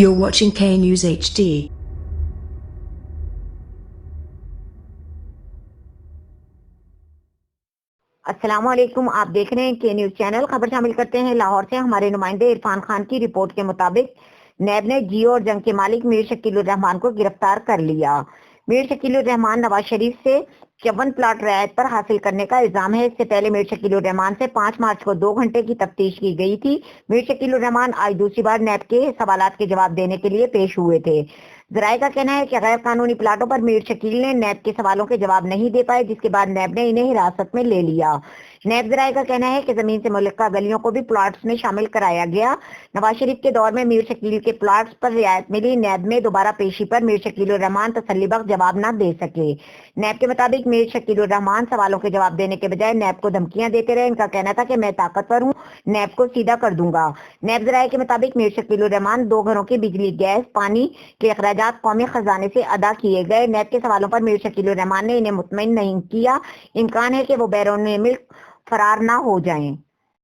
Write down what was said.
You're watching K News HD. السلام علیکم، آپ دیکھ رہے ہیں کے نیوز چینل۔ خبر شامل کرتے ہیں لاہور سے۔ ہمارے نمائندے عرفان خان کی رپورٹ کے مطابق نیب نے جیو اور جنگ کے مالک میر شکیل الرحمان کو گرفتار کر لیا۔ میر شکیل الرحمان نواز شریف سے 54 پلاٹ رعایت پر حاصل کرنے کا الزام ہے۔ اس سے پہلے میر شکیل الرحمان سے 5 مارچ کو 2 گھنٹے کی تفتیش کی گئی تھی۔ میر شکیل الرحمان آج دوسری بار نیب کے سوالات کے جواب دینے کے لیے پیش ہوئے تھے۔ ذرائع کا کہنا ہے کہ غیر قانونی پلاٹوں پر میر شکیل نے نیب کے سوالوں کے جواب نہیں دے پائے، جس کے بعد نیب نے انہیں حراست میں لے لیا۔ نیب ذرائع کا کہنا ہے کہ زمین سے ملکہ گلیوں کو بھی پلاٹس میں شامل کرایا گیا۔ نواز شریف کے دور میں میر شکیل کے پلاٹس پر رعایت ملی۔ نیب میں دوبارہ پیشی پر میر شکیل الرحمان تسلی بخش جواب نہ دے سکے۔ نیب کے مطابق میر شکیل الرحمان سوالوں کے جواب دینے کے بجائے نیب کو دھمکیاں دیتے رہے۔ ان کا کہنا تھا کہ میں طاقتور ہوں، نیب کو سیدھا کر دوں گا۔ نیب ذرائع کے مطابق میر شکیل الرحمان 2 گھروں کی بجلی، گیس، پانی کے اخراجات قومی خزانے سے ادا کیے گئے۔ نیب کے سوالوں پر میر شکیل الرحمان نے انہیں مطمئن نہیں کیا۔ امکان ہے کہ وہ بیرون ملک فرار نہ ہو جائیں۔